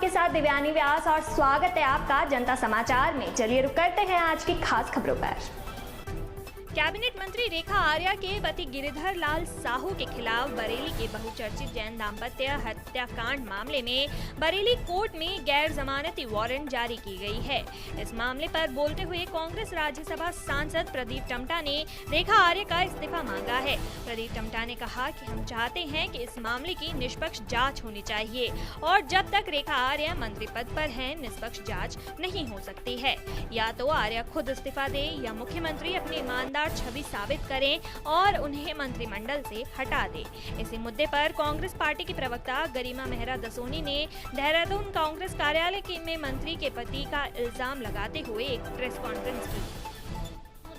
आपके साथ दिव्यानी व्यास और स्वागत है आपका जनता समाचार में। चलिए रुक करते हैं आज की खास खबरों पर। कैबिनेट मंत्री रेखा आर्या के पति गिरिधर लाल साहू के खिलाफ बरेली के बहुचर्चित जैन दाम्पत्य हत्याकांड मामले में बरेली कोर्ट में गैर जमानती वारंट जारी की गई है। इस मामले पर बोलते हुए कांग्रेस राज्यसभा सांसद प्रदीप टम्टा ने रेखा आर्या का इस्तीफा मांगा है। प्रदीप टम्टा ने कहा कि हम चाहते हैं कि इस मामले की निष्पक्ष जाँच होनी चाहिए और जब तक रेखा आर्या मंत्री पद पर हैं, निष्पक्ष जाँच नहीं हो सकती है। या तो आर्या खुद इस्तीफा दे या मुख्यमंत्री अपनी ईमानदार छवि साबित करें और उन्हें मंत्रिमंडल से हटा दे। इसी मुद्दे पर कांग्रेस पार्टी की प्रवक्ता गरिमा मेहरा दसोनी ने देहरादून कांग्रेस कार्यालय में मंत्री के पति का इल्जाम लगाते हुए एक प्रेस कॉन्फ्रेंस की।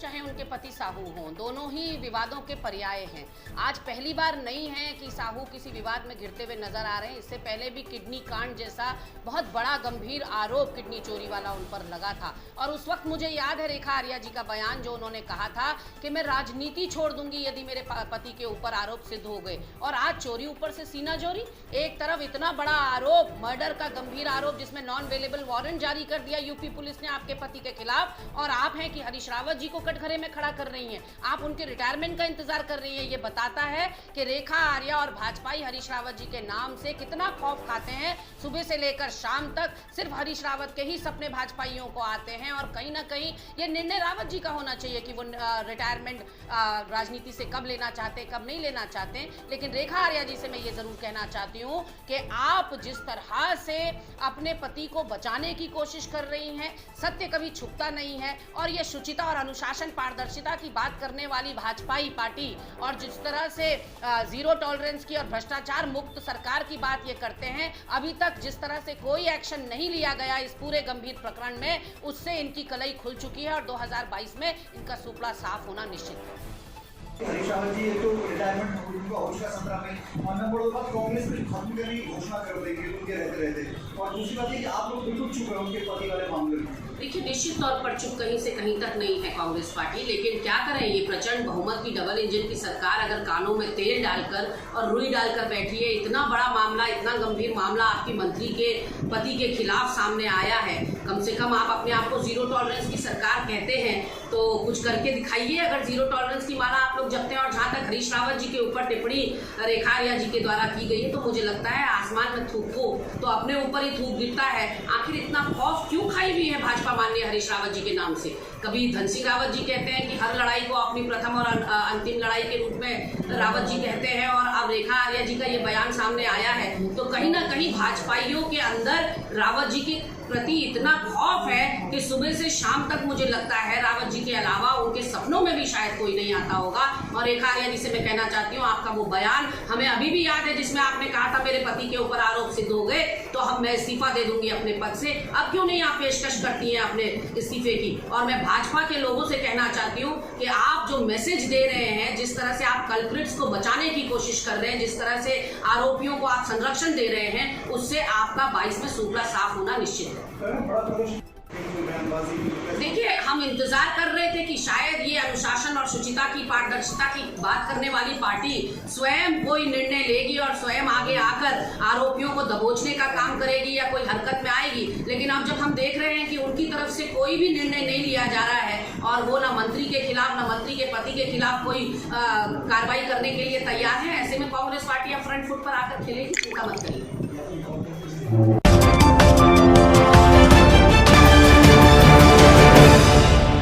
चाहे उनके पति साहू हों, दोनों ही विवादों के पर्याय हैं। आज पहली बार नहीं है कि साहू किसी विवाद में घिरते हुए नजर आ रहे हैं। इससे पहले भी किडनी कांड जैसा बहुत बड़ा गंभीर आरोप किडनी चोरी वाला उन पर लगा था और उस वक्त मुझे याद है रेखा आर्या जी का बयान जो उन्होंने कहा था कि मैं राजनीति छोड़ दूंगी यदि मेरे पति के ऊपर आरोप सिद्ध हो गए। और आज चोरी ऊपर से सीना चोरी। एक तरफ इतना बड़ा आरोप, मर्डर का गंभीर आरोप जिसमें नॉन अवेलेबल वारंट जारी कर दिया यूपी पुलिस ने आपके पति के खिलाफ, और आप हैं कि हरीश रावत जी को कटघरे में खड़ा कर रही हैं। आप उनके रिटायरमेंट का इंतजार कर रही हैं। ये बताता है कि रेखा आर्या और भाजपाई हरीश रावत जी के नाम से कितना खौफ खाते हैं। सुबह से लेकर शाम तक सिर्फ हरीश रावत के ही सपने भाजपाइयों को आते हैं और कहीं ना कहीं ये निर्णय रावत जी का होना चाहिए कि वो रिटायरमेंट राजनीति से कब लेना चाहते, कब नहीं लेना चाहते। लेकिन रेखा आर्या जी से मैं ये जरूर कहना चाहती हूँ कि आप जिस तरह से अपने पति को बचाने की कोशिश कर रही हैं, सत्य कभी छुपता नहीं है। और ये शुचिता और अनुशासन, पारदर्शिता की बात करने वाली भाजपाई पार्टी और जिस तरह से जीरो टॉलरेंस की और भ्रष्टाचार मुक्त सरकार की बात ये करते हैं, अभी तक जिस तरह से कोई एक्शन नहीं लिया गया इस पूरे गंभीर प्रकरण में, उससे इनकी कलई खुल चुकी है और 2022 में इनका सुपड़ा साफ होना निश्चित है। हरीश रावत जी तो रिटायरमेंट उनको अगस्त 17 में और मैं बड़ों बात कांग्रेस में खत्म करने की घोषणा कर देंगे उनके रहते। और दूसरी बात ये कि आप लोग बिल्कुल चुप हैं उनके पति वाले मामले में। देखिए, निश्चित तौर पर चुप कहीं से कहीं तक नहीं है कांग्रेस पार्टी, लेकिन क्या करें, ये प्रचंड बहुमत की डबल इंजन की सरकार अगर कानों में तेल डालकर और रुई डालकर बैठी है। इतना बड़ा मामला, इतना गंभीर मामला आपकी मंत्री के पति के खिलाफ सामने आया है। कम से कम आप अपने आप को जीरो टॉलरेंस की सरकार कहते हैं तो कुछ करके दिखाइए। अगर जीरो टॉलरेंस की माला आप लोग जपते हैं और जहाँ तक हरीश रावत जी के ऊपर टिप्पणी रेखा आर्या जी के द्वारा की गई है, तो मुझे लगता है आसमान में थूको तो अपने ऊपर ही थूक गिरता है। आखिर इतना खौफ क्यों खाई हुई है भाजपा माननीय हरीश रावत जी के नाम से? कभी धन सिंह रावत जी कहते हैं कि हर लड़ाई को अपनी प्रथम और अंतिम लड़ाई के रूप में रावत जी कहते हैं, और अब रेखा आर्या जी का ये बयान सामने आया है तो कहीं ना कहीं भाजपाइयों के अंदर रावत जी के प्रति इतना खौफ है कि सुबह से शाम तक मुझे लगता है रावत जी के अलावा उनके सपनों में भी शायद कोई नहीं आता होगा। और रेखा आर्या जी से मैं कहना चाहती हूँ, आपका वो बयान हमें अभी भी याद है जिसमें आपने कहा था मेरे पति के ऊपर आरोप सिद्ध हो गए तो मैं इस्तीफा दे दूंगी अपने पद से। अब क्यों नहीं आप पेशकश करती हैं अपने इस्तीफे की? और मैं भाजपा के लोगों से कहना चाहती हूँ कि आप जो मैसेज दे रहे हैं, जिस तरह से आप कल्प्रिट्स को बचाने की कोशिश कर रहे हैं, जिस तरह से आरोपियों को आप संरक्षण दे रहे हैं, उससे आपका 22 में सूपड़ा साफ होना निश्चित है। देखिए, हम इंतजार कर रहे थे कि शायद ये अनुशासन और शुचिता की, पारदर्शिता की बात करने वाली पार्टी स्वयं कोई निर्णय लेगी और स्वयं आगे आकर आरोपियों को दबोचने का काम करेगी या कोई हरकत में आएगी। लेकिन अब जब हम देख रहे हैं कि उनकी तरफ से कोई भी निर्णय नहीं लिया जा रहा है और वो ना मंत्री के खिलाफ ना मंत्री के पति के खिलाफ कोई कार्रवाई करने के लिए तैयार है, ऐसे में कांग्रेस पार्टी अब फ्रंट फुट पर आकर खेलेगी। चिंता मत करिए।